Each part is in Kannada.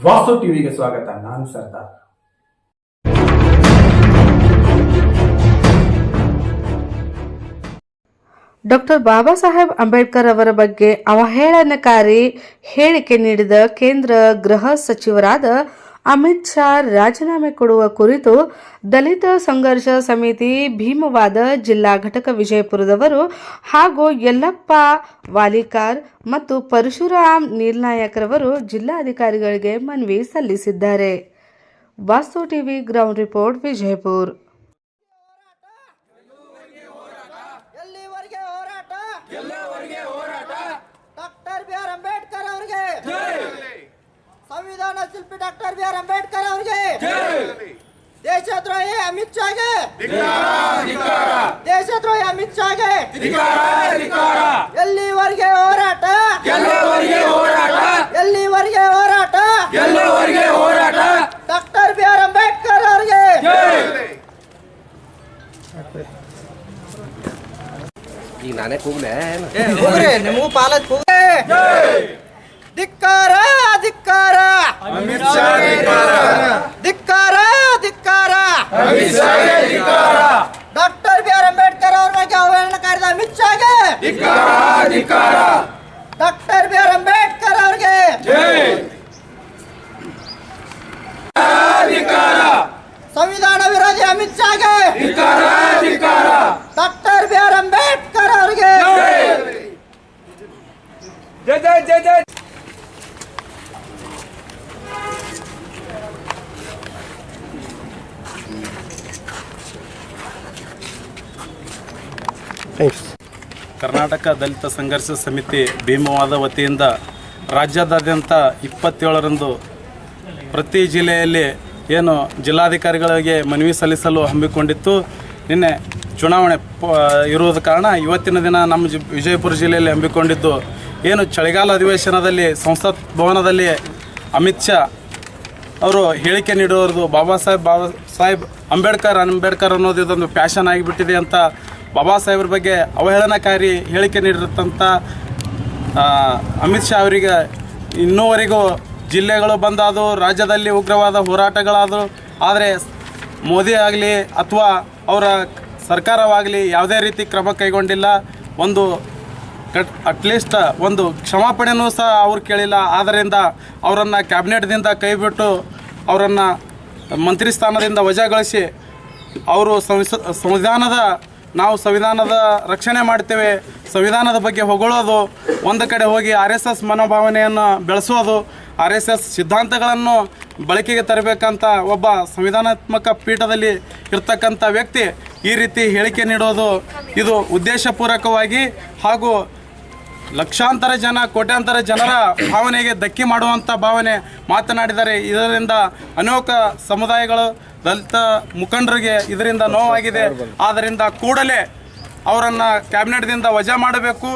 ವಾಸ್ತು ಟಿವಿಗೆ ಸ್ವಾಗತ. ನಾನು ಸರ್ದಾರ್. ಡಾಕ್ಟರ್ ಬಾಬಾ ಸಾಹೇಬ್ ಅಂಬೇಡ್ಕರ್ ಅವರ ಬಗ್ಗೆ ಅವಹೇಳನಕಾರಿ ಹೇಳಿಕೆ ನೀಡಿದ ಕೇಂದ್ರ ಗೃಹ ಸಚಿವರಾದ ಅಮಿತ್ ಶಾ ರಾಜೀನಾಮೆ ಕೊಡುವ ಕುರಿತು ದಲಿತ ಸಂಘರ್ಷ ಸಮಿತಿ ಭೀಮವಾದ ಜಿಲ್ಲಾ ಘಟಕ ವಿಜಯಪುರದವರು ಹಾಗೂ ಯಲ್ಲಪ್ಪ ವಾಲಿಕಾರ್ ಮತ್ತು ಪರಶುರಾಮ್ ನೀಲ್ನಾಯಕರವರು ಜಿಲ್ಲಾಧಿಕಾರಿಗಳಿಗೆ ಮನವಿ ಸಲ್ಲಿಸಿದ್ದಾರೆ. Vastu TV ground report, Vijayapura. Doctor B R Ambedkar ಅವರಿಗೆ ಸಂವಿಧಾನ ಶಿಲ್ಪಿ ಡಾಕ್ಟರ್ ಬಿ ಆರ್ ಅಂಬೇಡ್ಕರ್ ಅವರಿಗೆ ದೇಶದ್ರೋಹಿ ಅಮಿತ್ ಶಾಗೆ ದೇಶದ್ರೋಹಿ ಅಮಿತ್ ಶಾಗೆ ಎಲ್ಲಿವರೆಗೆ ಹೋರಾಟ ಎಲ್ಲಿವರೆಗೆ ಹೋರಾಟ ಡಾಕ್ಟರ್ ಬಿ ಆರ್ ಅಂಬೇಡ್ಕರ್ ಅವರಿಗೆ ಈಗ ನಾನೇ ಕೂಗ್ಲೆ ನಿಮಗೂ ಪಾಲಕ್ ಕೂಗ್ಲೆ ಧಿಕ್ಕಾರ ಧಿಕ್ಕಾರ ಧಿಕ್ಕಾರ ಧಿಕ್ಕಾರ ಡಾಕ್ಟರ್ ಬಿ ಆರ್ ಅಂಬೇಡ್ಕರ್ ಅವ್ರ ಬಗ್ಗೆ ಅವಹೇಳನಕಾರಿ ಅಮಿತ್ ಶಾಗೆ ಡಾಕ್ಟರ್ ಬಿ ಆರ್ ಅಂಬೇಡ್ಕರ್ ಅವ್ರಿಗೆ ಸಂವಿಧಾನ ವಿರೋಧಿ ಅಮಿತ್ ಶಾಗೆ ಡಾಕ್ಟರ್ ಬಿ ಆರ್ ಅಂಬೇಡ್ಕರ್ ಅವರಿಗೆ ಕರ್ನಾಟಕ ದಲಿತ ಸಂಘರ್ಷ ಸಮಿತಿ ಭೀಮವಾದ ವತಿಯಿಂದ ರಾಜ್ಯಾದ್ಯಂತ 27ರಂದು ಪ್ರತಿ ಜಿಲ್ಲೆಯಲ್ಲಿ ಏನು ಜಿಲ್ಲಾಧಿಕಾರಿಗಳಿಗೆ ಮನವಿ ಸಲ್ಲಿಸಲು ಹಮ್ಮಿಕೊಂಡಿತ್ತು. ನಿನ್ನೆ ಚುನಾವಣೆ ಇರುವುದ ಕಾರಣ ಇವತ್ತಿನ ದಿನ ನಮ್ಮ ವಿಜಯಪುರ ಜಿಲ್ಲೆಯಲ್ಲಿ ಹಮ್ಮಿಕೊಂಡಿದ್ದು ಏನು ಚಳಿಗಾಲ ಅಧಿವೇಶನದಲ್ಲಿ ಸಂಸತ್ ಭವನದಲ್ಲಿ ಅಮಿತ್ ಶಾ ಅವರು ಹೇಳಿಕೆ ನೀಡುವುದು ಬಾಬಾ ಸಾಹೇಬ್ ಅಂಬೇಡ್ಕರ್ ಅನ್ನೋದು ಇದೊಂದು ಪ್ಯಾಷನ್ ಆಗಿಬಿಟ್ಟಿದೆ ಅಂತ ಬಾಬಾ ಸಾಹೇಬ್ರ ಬಗ್ಗೆ ಅವಹೇಳನಕಾರಿ ಹೇಳಿಕೆ ನೀಡಿರತಂಥ ಅಮಿತ್ ಶಾ ಅವರಿಗೆ ಇನ್ನೂವರೆಗೂ ಜಿಲ್ಲೆಗಳು ಬಂದಾದವು, ರಾಜ್ಯದಲ್ಲಿ ಉಗ್ರವಾದ ಹೋರಾಟಗಳಾದವು. ಆದರೆ ಮೋದಿ ಆಗಲಿ ಅಥವಾ ಅವರ ಸರ್ಕಾರವಾಗಲಿ ಯಾವುದೇ ರೀತಿ ಕ್ರಮ ಕೈಗೊಂಡಿಲ್ಲ. ಒಂದು ಅಟ್ಲೀಸ್ಟ್ ಒಂದು ಕ್ಷಮಾಪಣೆನೂ ಸಹ ಅವ್ರು ಕೇಳಿಲ್ಲ. ಆದ್ದರಿಂದ ಅವರನ್ನು ಕ್ಯಾಬಿನೆಟ್ದಿಂದ ಕೈಬಿಟ್ಟು ಅವರನ್ನು ಮಂತ್ರಿ ಸ್ಥಾನದಿಂದ ವಜಾಗೊಳಿಸಿ ಅವರು ನಾವು ಸಂವಿಧಾನದ ರಕ್ಷಣೆ ಮಾಡ್ತೇವೆ, ಸಂವಿಧಾನದ ಬಗ್ಗೆ ಹೊಗಳೋದು, ಒಂದು ಕಡೆ ಹೋಗಿ RSS ಮನೋಭಾವನೆಯನ್ನು ಬೆಳೆಸೋದು, RSS ಸಿದ್ಧಾಂತಗಳನ್ನು ಬಳಕೆಗೆ ತರಬೇಕಂತ ಒಬ್ಬ ಸಂವಿಧಾನಾತ್ಮಕ ಪೀಠದಲ್ಲಿ ಇರ್ತಕ್ಕಂಥ ವ್ಯಕ್ತಿ ಈ ರೀತಿ ಹೇಳಿಕೆ ನೀಡೋದು ಇದು ಉದ್ದೇಶಪೂರ್ವಕವಾಗಿ ಹಾಗೂ ಲಕ್ಷಾಂತರ ಜನ ಕೋಟ್ಯಾಂತರ ಜನರ ಭಾವನೆಗೆ ಧಕ್ಕೆ ಮಾಡುವಂಥ ಭಾವನೆ ಮಾತನಾಡಿದ್ದಾರೆ. ಇದರಿಂದ ಅನೇಕ ಸಮುದಾಯಗಳು ದಲಿತ ಮುಖಂಡರಿಗೆ ಇದರಿಂದ ನೋವಾಗಿದೆ. ಆದ್ದರಿಂದ ಕೂಡಲೇ ಅವರನ್ನು ಕ್ಯಾಬಿನೆಟ್ದಿಂದ ವಜಾ ಮಾಡಬೇಕು.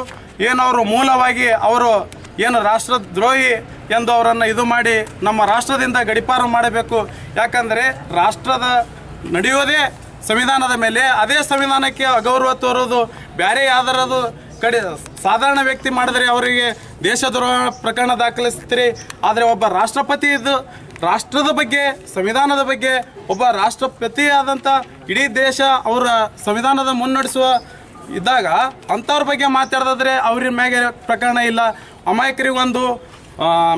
ಅವರು ಮೂಲವಾಗಿ ಅವರು ಏನು ರಾಷ್ಟ್ರದ್ರೋಹಿ ಎಂದು ಅವರನ್ನು ಇದು ಮಾಡಿ ನಮ್ಮ ರಾಷ್ಟ್ರದಿಂದ ಗಡೀಪಾರು ಮಾಡಬೇಕು. ಯಾಕಂದರೆ ರಾಷ್ಟ್ರದ ನಡೆಯೋದೇ ಸಂವಿಧಾನದ ಮೇಲೆ, ಅದೇ ಸಂವಿಧಾನಕ್ಕೆ ಅಗೌರವ ತೋರೋದು ಬೇರೆ ಯಾವ್ದಾರದು ಕಡೆ ಸಾಧಾರಣ ವ್ಯಕ್ತಿ ಮಾಡಿದ್ರೆ ಅವರಿಗೆ ದೇಶದ್ರೋಹ ಪ್ರಕರಣ ದಾಖಲಿಸ್ತೀರಿ. ಆದರೆ ಒಬ್ಬ ರಾಷ್ಟ್ರಪತಿ ಇದ್ದು ರಾಷ್ಟ್ರದ ಬಗ್ಗೆ ಸಂವಿಧಾನದ ಬಗ್ಗೆ ಒಬ್ಬ ರಾಷ್ಟ್ರಪತಿ ಆದಂಥ ಇಡೀ ದೇಶ ಅವರ ಸಂವಿಧಾನದ ಮುನ್ನಡೆಸುವ ಇದ್ದಾಗ ಅಂಥವ್ರ ಬಗ್ಗೆ ಮಾತಾಡಿದ್ರೆ ಅವ್ರ ಮ್ಯಾಗೆ ಪ್ರಕರಣ ಇಲ್ಲ. ಅಮಾಯಕರಿಗೊಂದು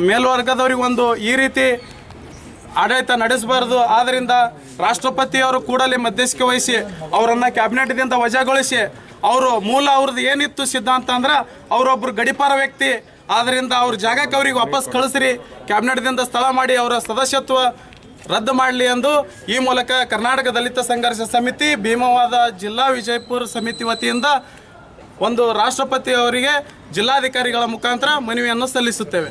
ಮೇಲ್ವರ್ಗದವ್ರಿಗೊಂದು ಈ ರೀತಿ ಆಡಳಿತ ನಡೆಸಬಾರ್ದು. ಆದ್ದರಿಂದ ರಾಷ್ಟ್ರಪತಿಯವರು ಕೂಡಲೇ ಮಧ್ಯಸ್ಥಿಕೆ ವಹಿಸಿ ಅವರನ್ನು ಕ್ಯಾಬಿನೆಟ್ದಿಂದ ವಜಾಗೊಳಿಸಿ ಅವ್ರದ್ದು ಏನಿತ್ತು ಸಿದ್ಧಾಂತ ಅಂದ್ರೆ ಅವರೊಬ್ಬರು ಗಡೀಪಾರ ವ್ಯಕ್ತಿ. ಆದ್ದರಿಂದ ಅವ್ರ ಜಾಗಕ್ಕೆ ಅವ್ರಿಗೆ ವಾಪಸ್ ಕಳಿಸ್ರಿ, ಕ್ಯಾಬಿನೆಟ್ದಿಂದ ಸ್ಥಳ ಮಾಡಿ ಅವರ ಸದಸ್ಯತ್ವ ರದ್ದು ಮಾಡಲಿ ಎಂದು ಈ ಮೂಲಕ ಕರ್ನಾಟಕ ದಲಿತ ಸಂಘರ್ಷ ಸಮಿತಿ ಭೀಮವಾದ ಜಿಲ್ಲಾ ವಿಜಯಪುರ ಸಮಿತಿ ವತಿಯಿಂದ ಒಂದು ರಾಷ್ಟ್ರಪತಿ ಅವರಿಗೆ ಜಿಲ್ಲಾಧಿಕಾರಿಗಳ ಮುಖಾಂತರ ಮನವಿಯನ್ನು ಸಲ್ಲಿಸುತ್ತೇವೆ.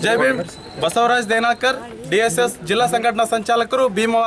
ಜೈ ಭೀಮ್. ಬಸವರಾಜ್ ದೇನಾಳ್ಕರ್, DSS ಜಿಲ್ಲಾ ಸಂಘಟನಾ ಸಂಚಾಲಕರು, ಭೀಮವಾದ.